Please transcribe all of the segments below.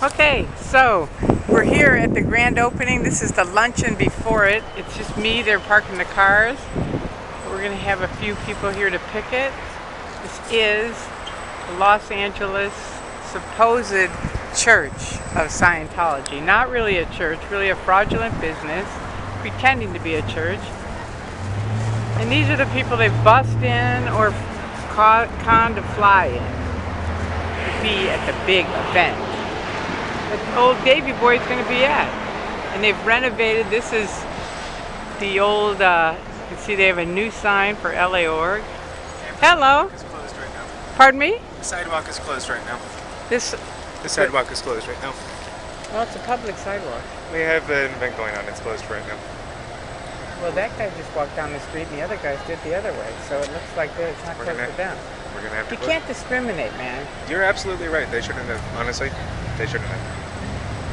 Okay, so we're here at the grand opening. This is the luncheon before it. It's just me. They're parking the cars. We're going to have a few people here to picket. This is the Los Angeles supposed church of Scientology. Not really a church, really a fraudulent business, pretending to be a church. And these are the people they've bussed in or conned to fly in to be at the big event that old Davy Boy is going to be at. And they've renovated. This is the old, you can see they have a new sign for LA Org. Hello. The sidewalk is closed right now. Pardon me? The sidewalk is closed right now. The sidewalk is closed right now. Well, it's a public sidewalk. We have an event going on. It's closed right now. Well, that guy just walked down the street and the other guys did the other way. So it looks like it's not closed for them. We're going to have to You can't discriminate, man. You're absolutely right. They shouldn't have. Honestly, they shouldn't have.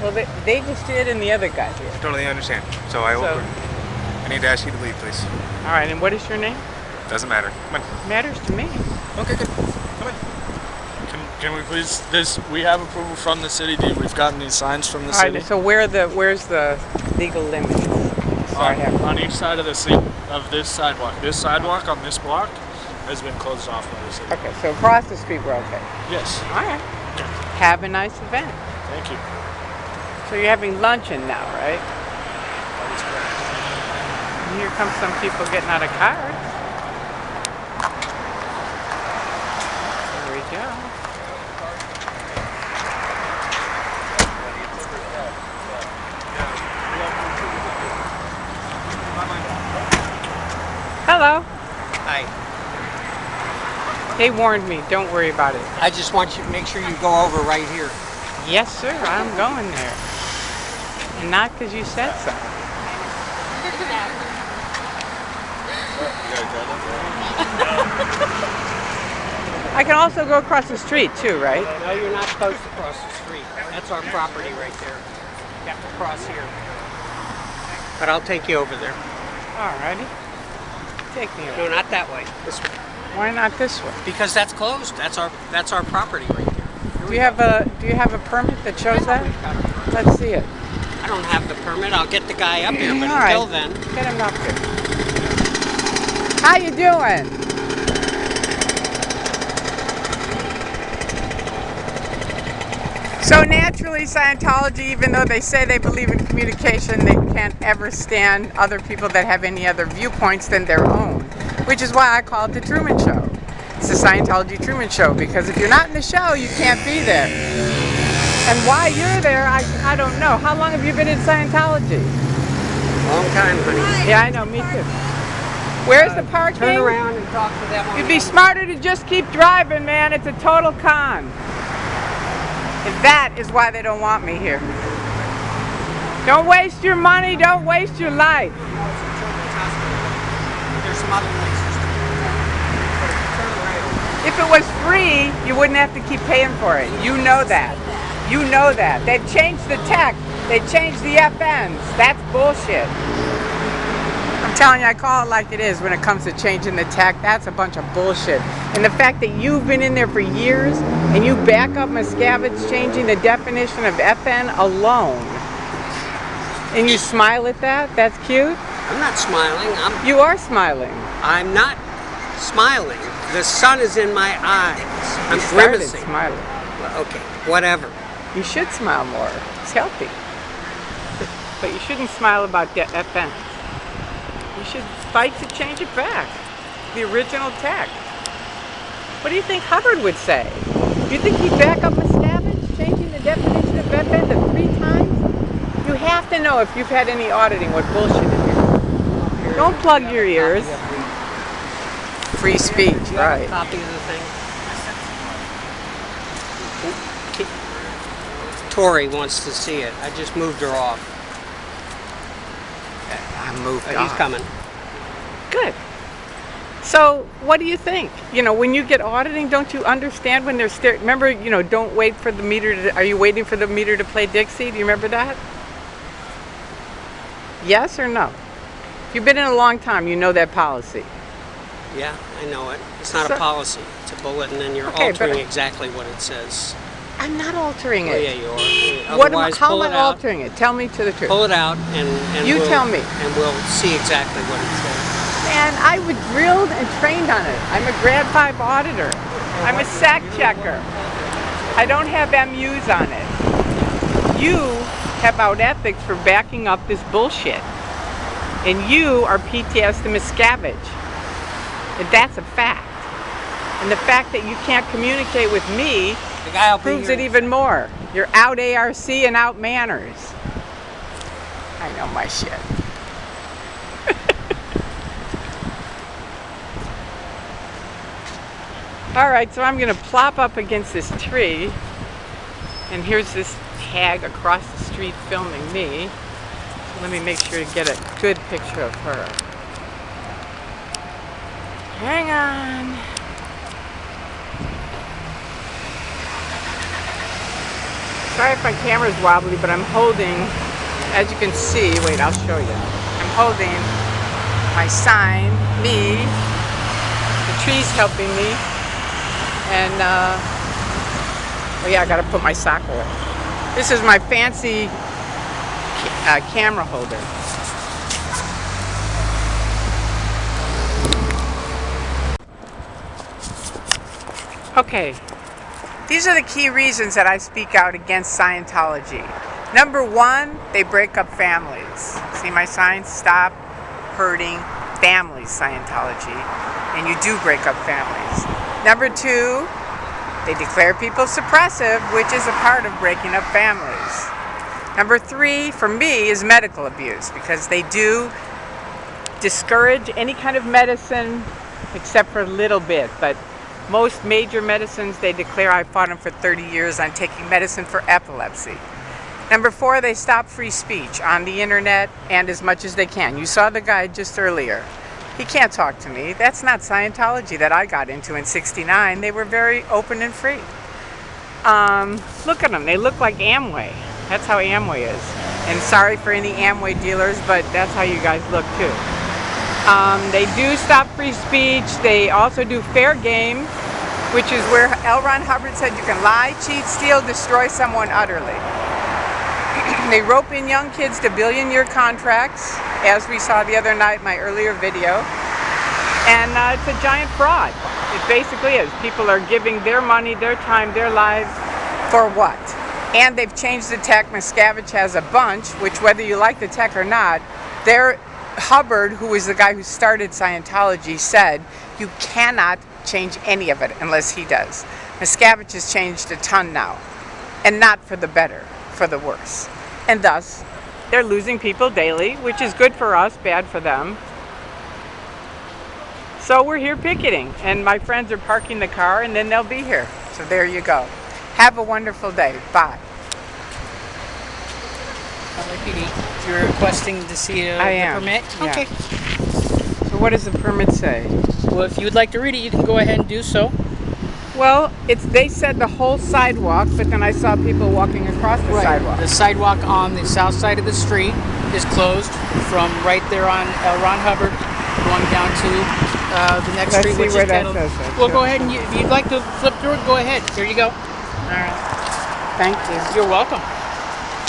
Well, they just did and the other guy did. Totally understand. So I need to ask you to leave, please. All right, and what is your name? Doesn't matter. Come on. It matters to me. Okay, good. Come on. Can we please? We have approval from the city. We've gotten these signs from the All city. right, so where's the legal limit? On each side of this sidewalk. This sidewalk on this block has been closed off by the city. Okay, so across the street we're okay. Yes. All right. Have a nice event. Thank you. So you're having luncheon now, right? That is correct. And here come some people getting out of cars. There we go. Hello. Hi. They warned me. Don't worry about it. I just want you to make sure you go over right here. Yes, sir. I'm going there. And not because you said so. I can also go across the street too, right? No, you're not supposed to cross the street. That's our property right there. You have to cross here. But I'll take you over there. Alrighty. Take me No, over. not that way. This way. Why not this way? Because that's closed. That's our property right there. Do you have a permit that shows that? Let's see it. I don't have the permit. I'll get the guy up here, but All right. until then. Get him up here. How you doing? So naturally, Scientology, even though they say they believe in communication, they can't ever stand other people that have any other viewpoints than their own, which is why I call it the Truman Show. It's the Scientology Truman Show, because if you're not in the show, you can't be there. And why you're there, I don't know. How long have you been in Scientology? Long time, honey. Yeah, I know, me too. Where's the parking? Turn around and talk to that one. You'd be smarter to just keep driving, man. It's a total con. And that is why they don't want me here. Don't waste your money, don't waste your life. There's some other places. Turn around. If it was free, you wouldn't have to keep paying for it. You know that. You know that. They've changed the tech. They changed the FNs. That's bullshit. I'm telling you, I call it like it is when it comes to changing the tech. That's a bunch of bullshit. And the fact that you've been in there for years and you back up Miscavige's changing the definition of FN alone. And you smile at that? That's cute? I'm not smiling. You are smiling. I'm not smiling. The sun is in my eyes. I'm You started grimacing. smiling. Okay, whatever. You should smile more. It's healthy. But you shouldn't smile about the FN. You should fight to change it back. The original tech. What do you think Hubbard would say? Do you think he'd back up Miscavige, changing the definition of FN to 3 times? You have to know if you've had any auditing what bullshit it is. Don't plug your ears. Free speech, Do you right. have a copy of the thing? Tori wants to see it. I just moved her off. I moved But on. he's coming. Good. So, what do you think? You know, when you get auditing, don't you understand when they're remember, you know, don't wait for the meter to, are you waiting for the meter to play Dixie? Do you remember that? Yes or no? If you've been in a long time, you know that policy. Yeah, I know it. It's not So- a policy. It's a bulletin, and you're Okay, but- altering exactly what it says. I'm not altering Oh it. yeah, you are. What am, Otherwise, how pull am it I out. altering it? Tell me to the truth. Pull it out, and You we'll, tell me. and we'll see exactly what it says. Man, I was drilled and trained on it. I'm a grade 5 auditor. I'm a SAC checker. I don't have MUs on it. You have out ethics for backing up this bullshit. And you are PTS the Miscavige. And that's a fact. And the fact that you can't communicate with me The guy will be proves here. it even more. You're out ARC and out manners. I know my shit. Alright, so I'm going to plop up against this tree. And here's this tag across the street filming me. So let me make sure to get a good picture of her. Hang on. Sorry if my camera's wobbly, but I'm holding, as you can see, wait, I'll show you. I'm holding my sign, me, the tree's helping me, and, oh yeah, I gotta put my sock away. This is my fancy camera holder. Okay. These are the key reasons that I speak out against Scientology. Number one, they break up families. See my sign? Stop hurting families, Scientology. And you do break up families. Number two, they declare people suppressive, which is a part of breaking up families. Number three, for me, is medical abuse, because they do discourage any kind of medicine except for a little bit, but most major medicines, they declare. I fought them for 30 years on taking medicine for epilepsy. Number four, they stop free speech on the internet and as much as they can. You saw the guy just earlier. He can't talk to me. That's not Scientology that I got into in '69. They were very open and free. Look at them. They look like Amway. That's how Amway is. And sorry for any Amway dealers, but that's how you guys look too. They do stop free speech. They also do fair game, which is where L. Ron Hubbard said you can lie, cheat, steal, destroy someone utterly. They rope in young kids to billion-year contracts, as we saw the other night in my earlier video. And it's a giant fraud. It basically is. People are giving their money, their time, their lives for what? And they've changed the tech. Miscavige has a bunch, which whether you like the tech or not, Hubbard, who was the guy who started Scientology, said you cannot change any of it unless he does. Miscavige has changed a ton now, and not for the better, for the worse. And thus, they're losing people daily, which is good for us, bad for them. So we're here picketing, and my friends are parking the car, and then they'll be here. So there you go. Have a wonderful day. Bye. LAPD. You're requesting to see the permit? Yeah. Okay. So what does the permit say? Well, if you would like to read it, you can go ahead and do so. Well, they said the whole sidewalk, but then I saw people walking across the sidewalk. The sidewalk on the south side of the street is closed from right there on L. Ron Hubbard going down to the next street, which is titled. Well, go ahead and if you'd like to flip through it, go ahead. Here you go. All right. Thank you. You're welcome.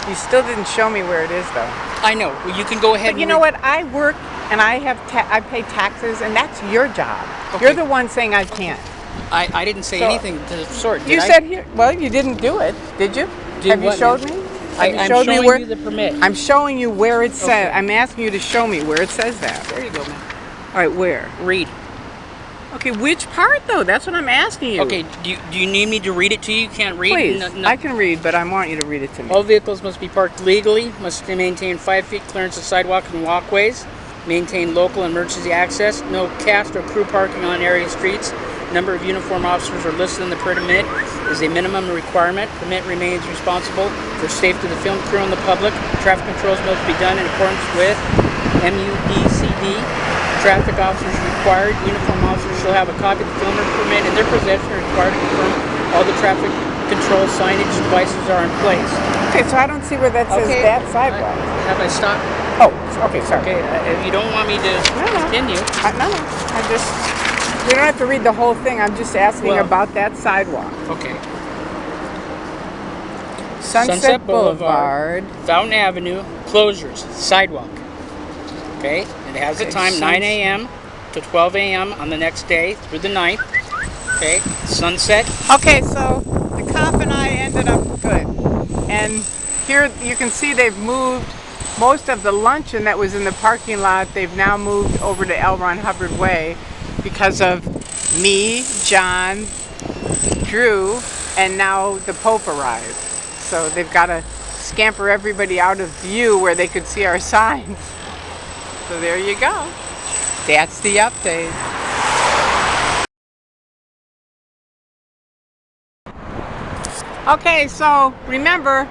You still didn't show me where it is, though. I know. Well, you can go ahead. But you know what? I work and I pay taxes, and that's your job. Okay. You're the one saying I can't. I didn't say anything to the sort. You said here. Well, you didn't do it, did you? Have you showed me? I'm showing you the permit. I'm showing you where it says. Okay. I'm asking you to show me where it says that. There you go, man. All right, where? Read. Okay, which part though? That's what I'm asking you. Okay, do you need me to read it to you? You can't read? Please, I can read, but I want you to read it to me. All vehicles must be parked legally, must maintain 5 feet clearance of sidewalk and walkways, maintain local emergency access, no cast or crew parking on area streets. Number of uniformed officers are listed in the permit is a minimum requirement. Permit remains responsible for safety of the film crew and the public. Traffic controls must be done in accordance with MUDCD. Traffic officers required. Uniform officers shall have a copy of the filmer permit in their possession and required to confirm all the traffic control signage devices are in place. Okay, so I don't see where that says that sidewalk. Have I stopped? Oh, okay, sorry. Okay, if you don't want me to continue. No, we don't have to read the whole thing. I'm just asking about that sidewalk. Okay. Sunset Boulevard. Fountain Avenue, closures, sidewalk. Okay, it has the time 9 a.m. to 12 a.m. on the next day through the 9th. Okay, sunset. Okay, so the cop and I ended up good. And here you can see they've moved most of the luncheon that was in the parking lot. They've now moved over to L. Ron Hubbard Way because of me, John, Drew, and now the Pope arrived. So they've got to scamper everybody out of view where they could see our signs. So there you go. That's the update. Okay, so remember,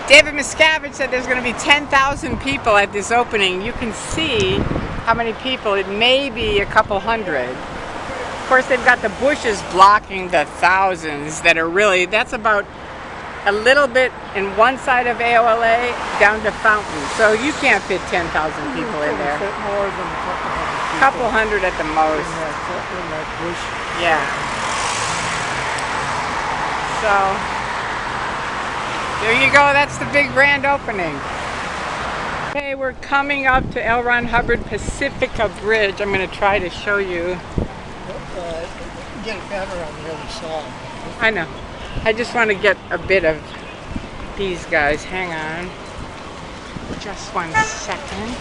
David Miscavige said there's going to be 10,000 people at this opening. You can see how many people. It may be a couple hundred. Of course, they've got the bushes blocking the thousands that are really, that's about a little bit in one side of AOLA down to Fountain. So you can't fit 10,000 people in there. Fit more than a Couple hundred at the most. in that bush. Yeah. So there you go. That's the big grand opening. Okay, we're coming up to L. Ron Hubbard Pacifica Bridge. I'm going to try to show you. Get it better on the other side. I know. I just want to get a bit of these guys. Hang on. Just 1 second.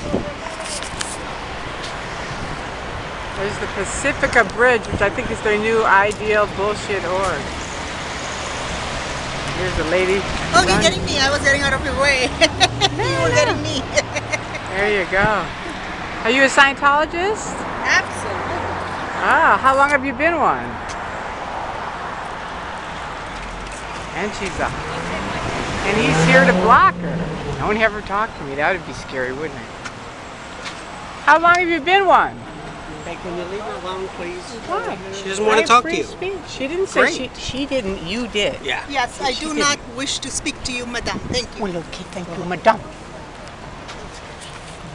There's the Pacifica Bridge, which I think is their new ideal bullshit org. Here's the lady. Oh, you're getting me. I was getting out of your way. You were getting me. There you go. Are you a Scientologist? Absolutely. Ah, how long have you been one? And he's here to block her. Don't ever talk to me. That would be scary, wouldn't it? How long have you been one? Hey, can you leave her alone, please? Why? She doesn't want to talk to you. Speech. She didn't say she didn't. You did. Yeah. Yes, I do not wish to speak to you, madame. Thank you. Well, okay, thank you, madame.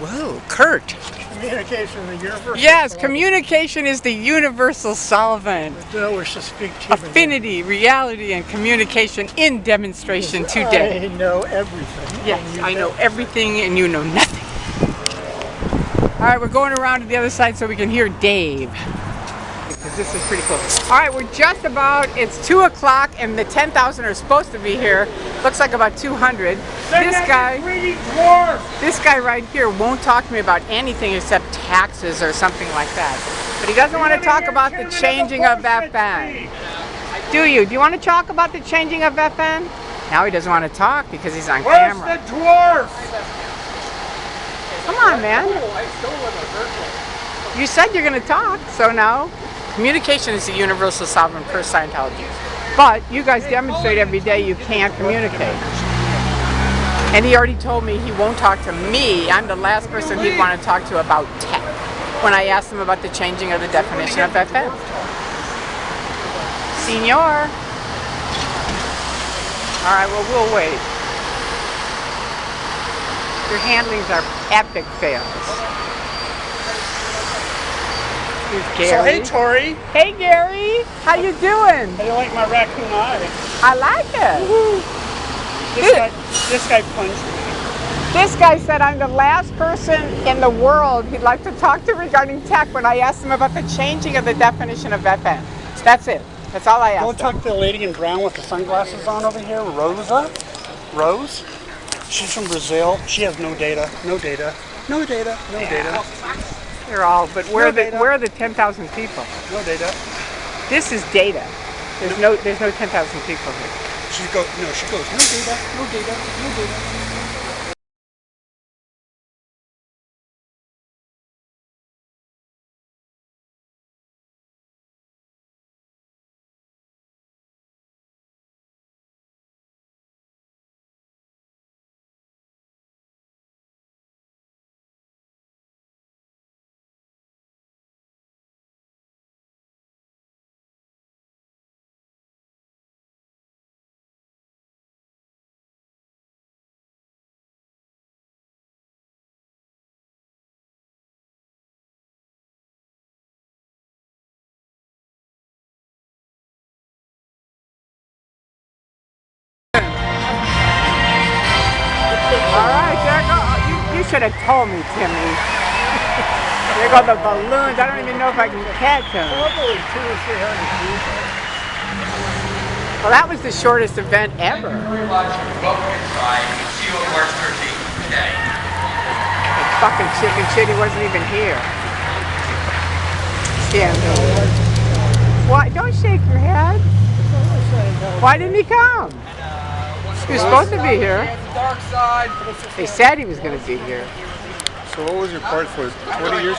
Whoa, Kurt. Communication, the universal. Yes, communication is the universal solvent. No wish to speak to you. Affinity, reality, and communication in demonstration today. I know everything. Yes, I know everything and you know nothing. All right, we're going around to the other side so we can hear Dave. Because this is pretty cool. All right, we're just about, it's 2 o'clock and the 10,000 are supposed to be here. Looks like about 200. This guy right here won't talk to me about anything except taxes or something like that. But he doesn't want to talk about the changing of FN. Do you? Do you want to talk about the changing of FN? Now he doesn't want to talk because he's on camera. Where's the dwarf? Come on, man. You said you're going to talk, so now communication is the universal solvent per Scientology. But you guys demonstrate every day you can't communicate. And he already told me he won't talk to me. I'm the last person he'd want to talk to about tech when I asked him about the changing of the definition of FN. Senor. All right, well, we'll wait. Your handlings are epic fails. Here's Gary. So hey Tori, Hey Gary, how you doing? how do you like my raccoon eye? I like it. This guy punched me. This guy said I'm the last person in the world he'd like to talk to regarding tech when I asked him about the changing of the definition of FN. That's it. That's all I asked. Go talk to the lady in brown with the sunglasses on over here, Rosa. Rose. She's from Brazil. She has no data. No data. No data. No data. They're all, but where are the 10,000 people? No data. This is data. There's no 10,000 people here. She goes, no data. No data. No data. right, there go. You should have told me, Timmy. There go the balloons. I don't even know if I can catch them. Probably 200 or 300 people. Well, that was the shortest event ever. Very much. Welcome inside. See you on March 13th today. The fucking chicken shit, he wasn't even here. Yeah. Why? Don't shake your head. Why didn't he come? He was supposed to be here. Dark side. They said he was going to be here. So what was your part for? 20 years?